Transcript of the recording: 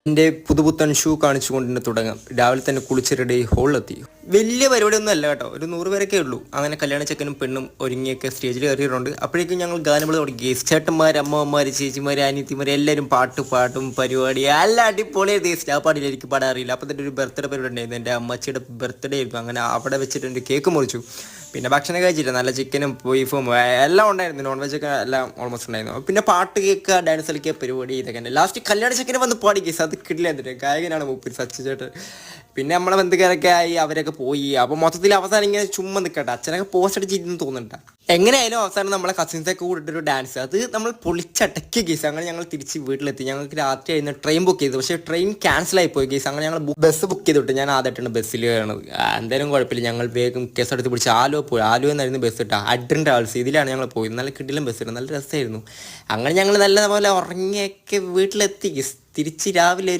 എൻ്റെ പുതുപുത്തൻ ഷൂ കാണിച്ചുകൊണ്ട് തന്നെ തുടങ്ങാം. രാവിലെ തന്നെ കുളിച്ച് റെഡി ഹോളിലെത്തി. വലിയ പരിപാടിയൊന്നും അല്ല കേട്ടോ, ഒരു 100 പേരൊക്കെ ഉള്ളൂ. അങ്ങനെ കല്യാണ ചെക്കനും പെണ്ണും ഒരുങ്ങിയൊക്കെ സ്റ്റേജിൽ കയറിയിട്ടുണ്ട്. അപ്പോഴേക്കും ഞങ്ങൾ ഗാനങ്ങൾ തുടങ്ങി. ചേട്ടന്മാർ, അമ്മമാർ, ചേച്ചിമാർ, അനിയത്തിമാർ എല്ലാവരും പാട്ടും പരിപാടി എല്ലാം അടിപൊളിയായി. ആ പാടില്ല, എനിക്ക് പാടാൻ അറിയില്ല. അപ്പം തന്നെ ഒരു ബർത്ത്ഡേ പരിപാടി ഉണ്ടായിരുന്നു. എൻ്റെ അമ്മച്ചിയുടെ ബർത്ത്ഡേ ആയിരുന്നു. അങ്ങനെ അവിടെ വെച്ചിട്ട് ഒരു കേക്ക് മുറിച്ചു. പിന്നെ ഭക്ഷണം കഴിച്ചില്ല, നല്ല ചിക്കനും ബീഫും എല്ലാം ഉണ്ടായിരുന്നു. നോൺ വെജ് ഒക്കെ എല്ലാം ഓൾമോസ്റ്റ് ഉണ്ടായിരുന്നു. പിന്നെ പാട്ട് കേൾക്കുക, ഡാൻസ് കളിക്കുക, പരിപാടി ഇതൊക്കെ തന്നെ. ലാസ്റ്റ് കല്യാണ ചെക്കനെ വന്ന് പാടി കേസ് അത് കിട്ടില്ല. എന്നിട്ട് ഗായകനാണ് മൂപ്പര് സച്ചു ചേട്ടൻ. പിന്നെ നമ്മളെ ബന്ധുക്കാരൊക്കെ ആയി, അവരൊക്കെ പോയി. അപ്പോൾ മൊത്തത്തിൽ അവസാനം ഇങ്ങനെ ചുമ്മാ നിൽക്കട്ടെ. അച്ഛനൊക്കെ പോസ്റ്റ് അടിച്ചിരുന്നു തോന്നുന്നുണ്ട. എങ്ങനെയായാലും അവസാനം നമ്മളെ കസിൻസൊക്കെ കൂടിയിട്ടൊരു ഡാൻസ്, അത് നമ്മൾ പൊളിച്ചടക്കിയ കേസ്. അങ്ങനെ ഞങ്ങൾ തിരിച്ച് വീട്ടിലെത്തി. ഞങ്ങൾക്ക് രാത്രി ആയിരുന്നു ട്രെയിൻ ബുക്ക് ചെയ്തു. പക്ഷേ ട്രെയിൻ ക്യാൻസൽ ആയി പോയി കേസ്. അങ്ങനെ ഞങ്ങൾ ബസ് ബുക്ക് ചെയ്തിട്ട് ഞാൻ ആദ്യമായിട്ടാണ് ബസ്സിൽ കയറുന്നത്. എന്തായാലും കുഴപ്പമില്ല, ഞങ്ങൾ വേഗം കേസ് എടുത്ത് പിടിച്ച് ആലുവ പോയി. ആലുവ എന്നായിരുന്നു ബസ് ഇട്ടാ, അഡ്രൻ ട്രാവൽസ്. ഇതിലാണ് ഞങ്ങൾ പോയത്. നല്ല കിടിലം ബസ് ഇട്ടു, നല്ല രസമായിരുന്നു. അങ്ങനെ ഞങ്ങൾ നല്ലപോലെ ഉറങ്ങിയൊക്കെ വീട്ടിലെത്തി കേസ്. തിരിച്ച് രാവിലെ